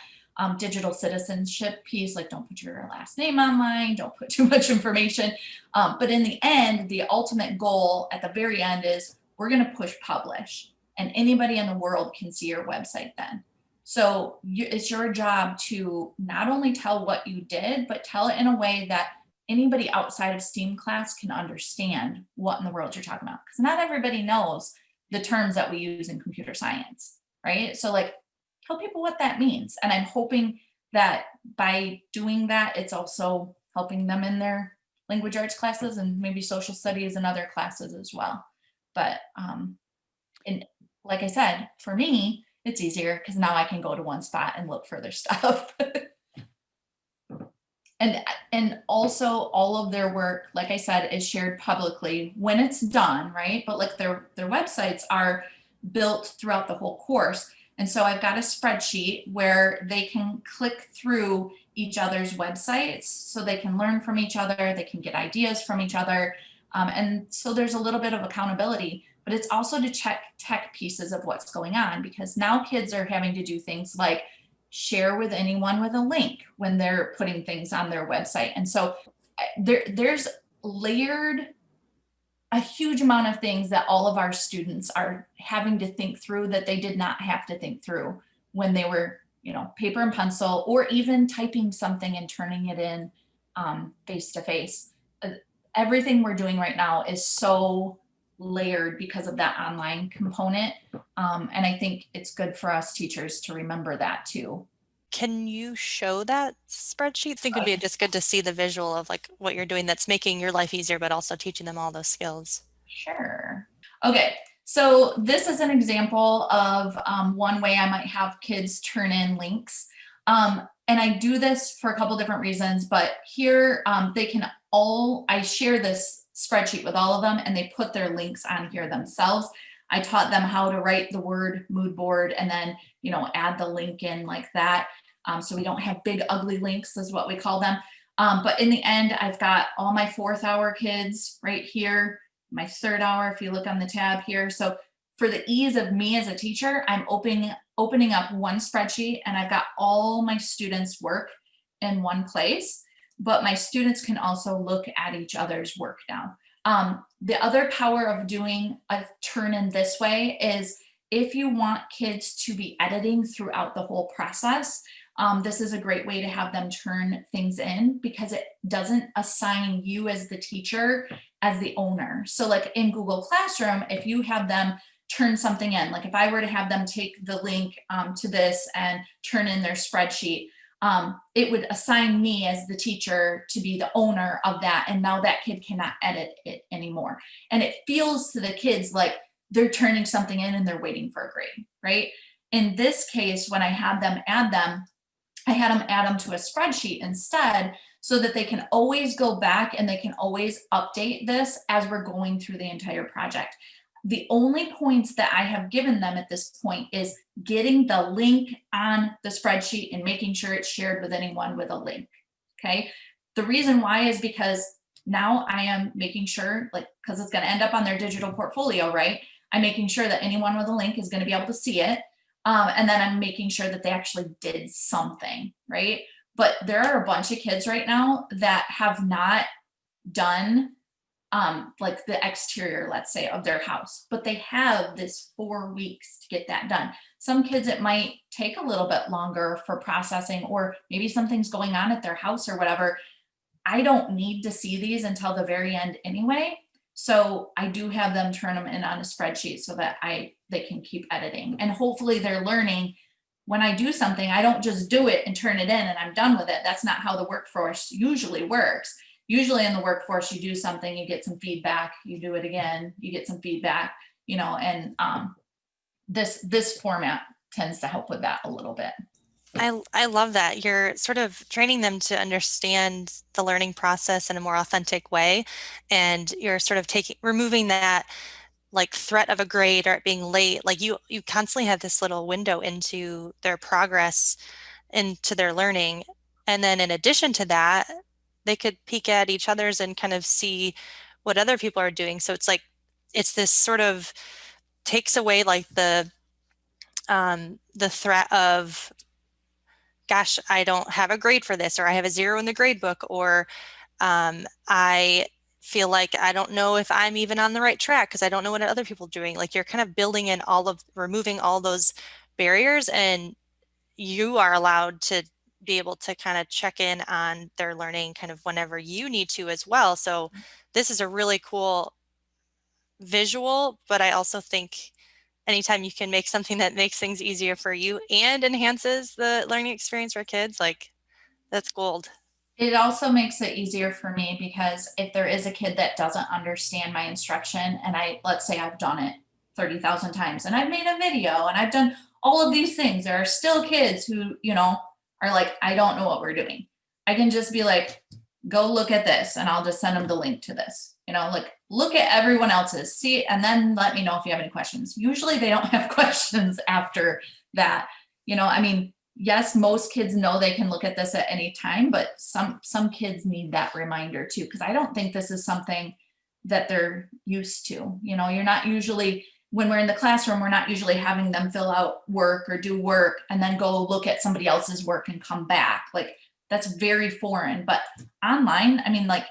digital citizenship piece, like don't put your last name online, don't put too much information. But in the end, the ultimate goal at the very end is we're going to push publish, and anybody in the world can see your website then. So it's your job to not only tell what you did, but tell it in a way that anybody outside of STEAM class can understand what in the world you're talking about. Because not everybody knows the terms that we use in computer science, right? So like, tell people what that means. And I'm hoping that by doing that, it's also helping them in their language arts classes and maybe social studies and other classes as well. But and like I said, for me, it's easier because now I can go to one spot and look for their stuff. And also all of their work, like I said, is shared publicly when it's done, right? But like their websites are built throughout the whole course. And so I've got a spreadsheet where they can click through each other's websites so they can learn from each other, they can get ideas from each other. And so there's a little bit of accountability, but it's also to check tech pieces of what's going on, because now kids are having to do things like share with anyone with a link when they're putting things on their website. And so there's layered a huge amount of things that all of our students are having to think through that they did not have to think through when they were, you know, paper and pencil, or even typing something and turning it in face to face. everything we're doing right now is so layered because of that online component. And I think it's good for us teachers to remember that too. Can you show that spreadsheet? I think it would be just good to see the visual of like what you're doing that's making your life easier, but also teaching them all those skills. Sure. Okay, so this is an example of one way I might have kids turn in links. And I do this for a couple different reasons, but here they can all, I share this spreadsheet with all of them and they put their links on here themselves. I taught them how to write the word mood board and then, you know, add the link in like that. So we don't have big ugly links is what we call them. But in the end, I've got all my 4th hour kids right here, my 3rd hour, if you look on the tab here. So for the ease of me as a teacher, I'm opening up one spreadsheet and I've got all my students' work in one place, but my students can also look at each other's work now. The other power of doing a turn in this way is if you want kids to be editing throughout the whole process, this is a great way to have them turn things in because it doesn't assign you as the teacher as the owner. So like in Google Classroom, if you have them turn something in, like if I were to have them take the link to this and turn in their spreadsheet, it would assign me as the teacher to be the owner of that. And now that kid cannot edit it anymore. And it feels to the kids like they're turning something in and they're waiting for a grade, right? In this case, when I had them add them, I had them add them to a spreadsheet instead so that they can always go back and they can always update this as we're going through the entire project. The only points that I have given them at this point is getting the link on the spreadsheet and making sure it's shared with anyone with a link, okay? The reason why is because now I am making sure, like, because it's gonna end up on their digital portfolio, right? I'm making sure that anyone with a link is gonna be able to see it. And then I'm making sure that they actually did something, right? But there are a bunch of kids right now that have not done like the exterior, let's say, of their house, but they have this 4 weeks to get that done. Some kids, it might take a little bit longer for processing, or maybe something's going on at their house or whatever. I don't need to see these until the very end anyway. So I do have them turn them in on a spreadsheet so that they can keep editing. And hopefully they're learning when I do something, I don't just do it and turn it in and I'm done with it. That's not how the workforce usually works. Usually in the workforce, you do something, you get some feedback, you do it again, you get some feedback, you know, and this format tends to help with that a little bit. I love that. You're sort of training them to understand the learning process in a more authentic way. And you're sort of removing that like threat of a grade or it being late. Like you constantly have this little window into their progress, into their learning. And then in addition to that, they could peek at each other's and kind of see what other people are doing. So it's like, it's this sort of takes away like the threat of, gosh, I don't have a grade for this, or I have a 0 in the grade book, or I feel like I don't know if I'm even on the right track because I don't know what other people are doing. Like you're kind of building in removing all those barriers, and you are allowed to be able to kind of check in on their learning kind of whenever you need to as well. So this is a really cool visual, but I also think anytime you can make something that makes things easier for you and enhances the learning experience for kids, like that's gold. It also makes it easier for me because if there is a kid that doesn't understand my instruction and let's say I've done it 30,000 times and I've made a video and I've done all of these things, there are still kids who, you know, are like, I don't know what we're doing. I can just be like, go look at this and I'll just send them the link to this, you know, like look at everyone else's, see, and then let me know if you have any questions. Usually they don't have questions after that. You know, I mean, yes, most kids know they can look at this at any time, but some kids need that reminder too, because I don't think this is something that they're used to. You know, you're not usually, when we're in the classroom, we're not usually having them fill out work or do work and then go look at somebody else's work and come back. Like that's very foreign. But online, I mean, like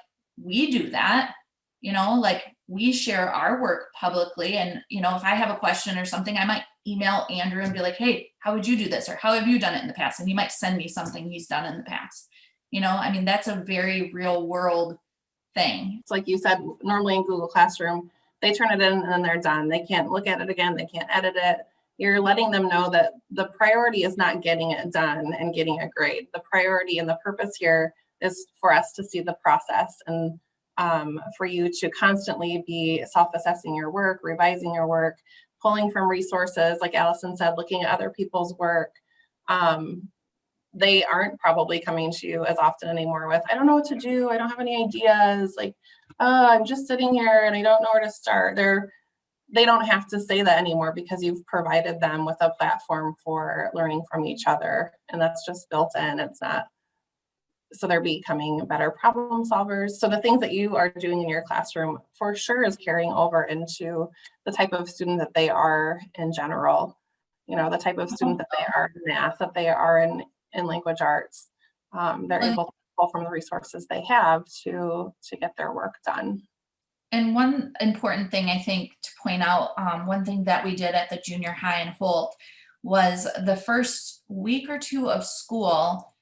we do that, you know, like we share our work publicly. And, you know, if I have a question or something, I might email Andrew and be like, hey, how would you do this? Or how have you done it in the past? And he might send me something he's done in the past. You know, I mean, that's a very real world thing. It's like you said, normally in Google Classroom, they turn it in and then they're done. They can't look at it again. They can't edit it. You're letting them know that the priority is not getting it done and getting a grade. The priority and the purpose here is for us to see the process and for you to constantly be self-assessing your work, revising your work, pulling from resources, like Allison said, looking at other people's work. They aren't probably coming to you as often anymore with, I don't know what to do. I don't have any ideas. Like, oh, I'm just sitting here and I don't know where to start. They don't have to say that anymore because you've provided them with a platform for learning from each other. And that's just built in. It's not, so they're becoming better problem solvers. So the things that you are doing in your classroom for sure is carrying over into the type of student that they are in general. You know, the type of student that they are in math, that they are in language arts. They're able to pull from the resources they have to get their work done. And one important thing I think to point out, one thing that we did at the junior high in Holt was the first week or two of school,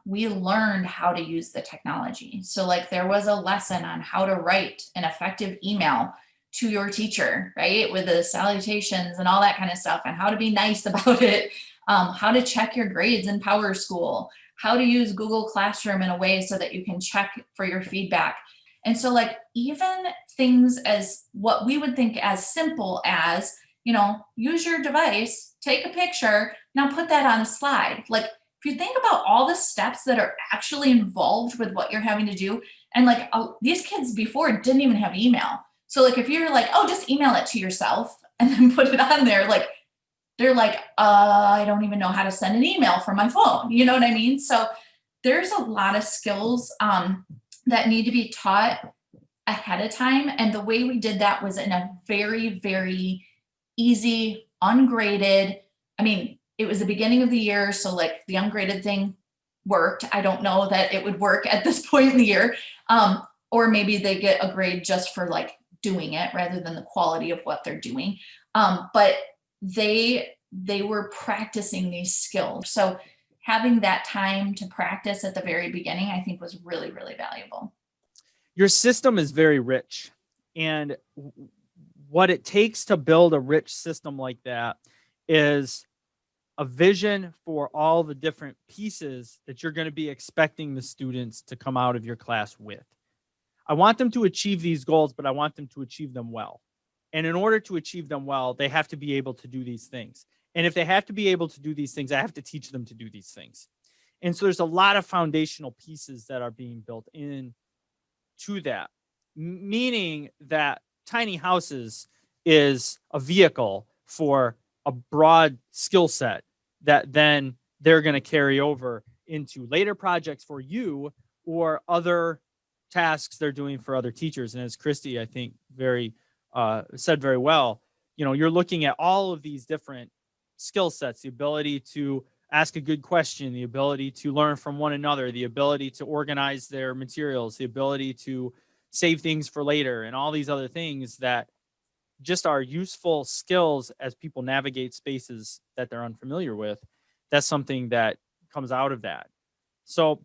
we learned how to use the technology. So like there was a lesson on how to write an effective email to your teacher, right? With the salutations and all that kind of stuff, and how to be nice about it, how to check your grades in Power School, how to use Google Classroom in a way so that you can check for your feedback. And so like even things as what we would think as simple as, you know, use your device, take a picture, now put that on a slide. Like if you think about all the steps that are actually involved with what you're having to do, and like these kids before didn't even have email. So like if you're like, oh, just email it to yourself and then put it on there, like they're like, I don't even know how to send an email from my phone. You know what I mean? So there's a lot of skills that need to be taught ahead of time. And the way we did that was in a very, very easy, ungraded, I mean, it was the beginning of the year. So like the ungraded thing worked. I don't know that it would work at this point in the year. Or maybe they get a grade just for like doing it rather than the quality of what they're doing. But they were practicing these skills. So having that time to practice at the very beginning, I think was really, really valuable. Your system is very rich, and what it takes to build a rich system like that is a vision for all the different pieces that you're going to be expecting the students to come out of your class with. I want them to achieve these goals, but I want them to achieve them well. And in order to achieve them well, they have to be able to do these things. And if they have to be able to do these things, I have to teach them to do these things. And so there's a lot of foundational pieces that are being built in to that, meaning that tiny houses is a vehicle for a broad skill set that then they're going to carry over into later projects for you or other tasks they're doing for other teachers. And as Christy, I think, said very well, you know, you're looking at all of these different skill sets, the ability to ask a good question, the ability to learn from one another, the ability to organize their materials, the ability to save things for later, and all these other things that just are useful skills as people navigate spaces that they're unfamiliar with. That's something that comes out of that. So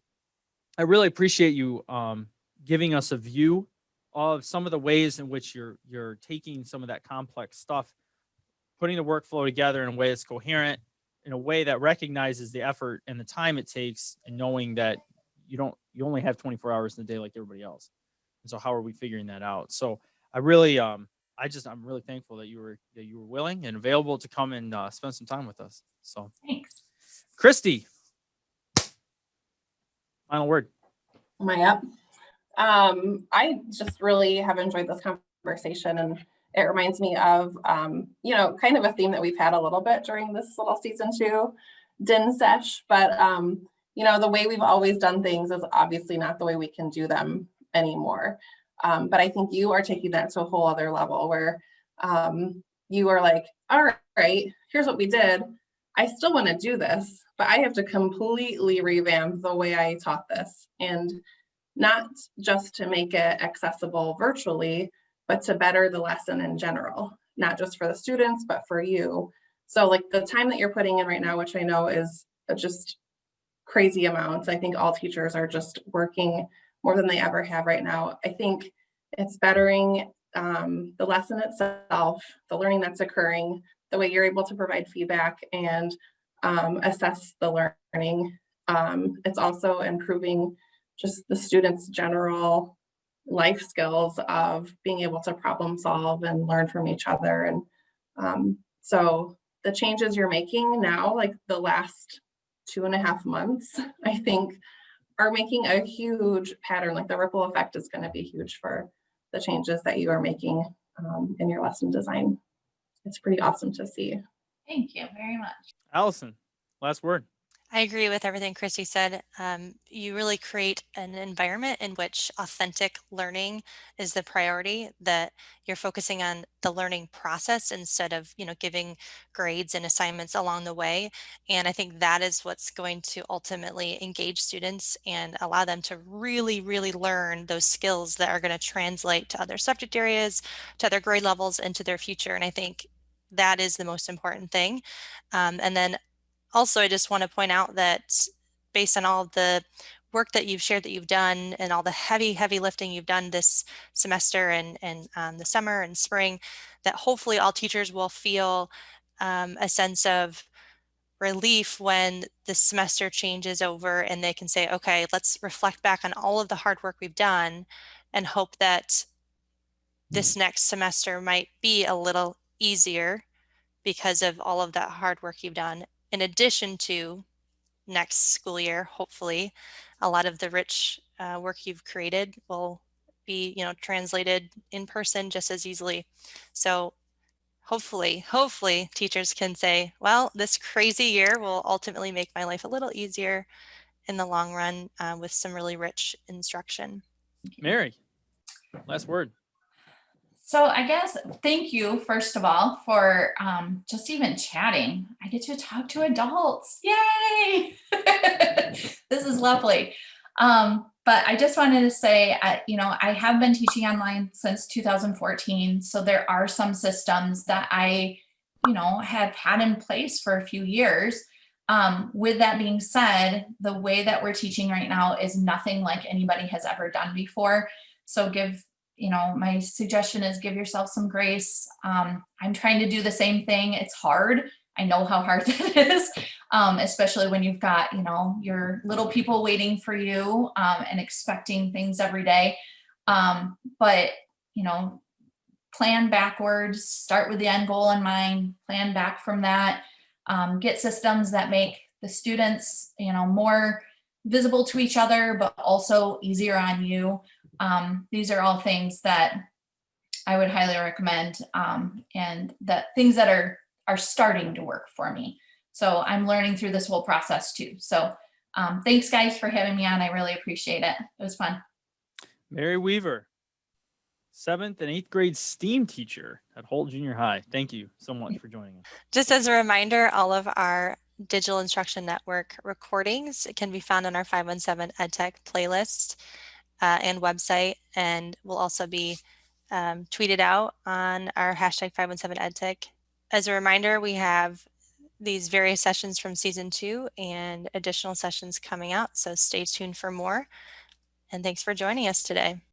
I really appreciate you giving us a view of some of the ways in which you're taking some of that complex stuff, putting the workflow together in a way that's coherent, in a way that recognizes the effort and the time it takes, and knowing that you only have 24 hours in a day like everybody else. And so how are we figuring that out? So I really, I'm really thankful that you were willing and available to come and spend some time with us. So Thanks. Christy, final word. Yep. I just really have enjoyed this conversation, and it reminds me of, you know, kind of a theme that we've had a little bit during this little season 2 DIN sesh, but, you know, the way we've always done things is obviously not the way we can do them anymore. But I think you are taking that to a whole other level where you are like, all right, here's what we did. I still want to do this, but I have to completely revamp the way I taught this, and not just to make it accessible virtually, but to better the lesson in general, not just for the students, but for you. So like the time that you're putting in right now, which I know is just crazy amounts. I think all teachers are just working more than they ever have right now. I think it's bettering the lesson itself, the learning that's occurring, the way you're able to provide feedback and assess the learning. It's also improving just the students' general life skills of being able to problem solve and learn from each other. And so the changes you're making now, like the last 2.5 months, I think are making a huge pattern. Like the ripple effect is going to be huge for the changes that you are making in your lesson design. It's pretty awesome to see. Thank you very much. Allison, last word. I agree with everything Christy said. You really create an environment in which authentic learning is the priority, that you're focusing on the learning process instead of, giving grades and assignments along the way. And I think that is what's going to ultimately engage students and allow them to really, really learn those skills that are going to translate to other subject areas, to other grade levels, and to their future. And I think that is the most important thing. And then also, I just want to point out that based on all the work that you've shared that you've done and all the heavy lifting you've done this semester and the summer and spring, that hopefully all teachers will feel a sense of relief when the semester changes over and they can say, okay, let's reflect back on all of the hard work we've done and hope that this next semester might be a little easier because of all of that hard work you've done. In addition to next school year, hopefully, a lot of the rich work you've created will be, translated in person just as easily. So hopefully teachers can say, well, this crazy year will ultimately make my life a little easier in the long run with some really rich instruction. Mary, last word. So I guess thank you, first of all, for just even chatting. I get to talk to adults. Yay! This is lovely. But I just wanted to say, I have been teaching online since 2014. So there are some systems that I, have had in place for a few years. With that being said, the way that we're teaching right now is nothing like anybody has ever done before. So my suggestion is give yourself some grace. I'm trying to do the same thing. It's hard. I know how hard that is, especially when you've got, your little people waiting for you and expecting things every day. But, plan backwards, start with the end goal in mind, plan back from that, get systems that make the students, more visible to each other, but also easier on you. These are all things that I would highly recommend, and that things that are starting to work for me. So I'm learning through this whole process too. So thanks guys for having me on. I really appreciate it. It was fun. Mary Wever, 7th and 8th grade STEAM teacher at Holt Junior High. Thank you so much for joining us. Just as a reminder, all of our Digital Instruction Network recordings can be found on our 517 EdTech playlist and website, and will also be tweeted out on our hashtag 517EdTech. As a reminder, we have these various sessions from season 2 and additional sessions coming out, so stay tuned for more. And thanks for joining us today.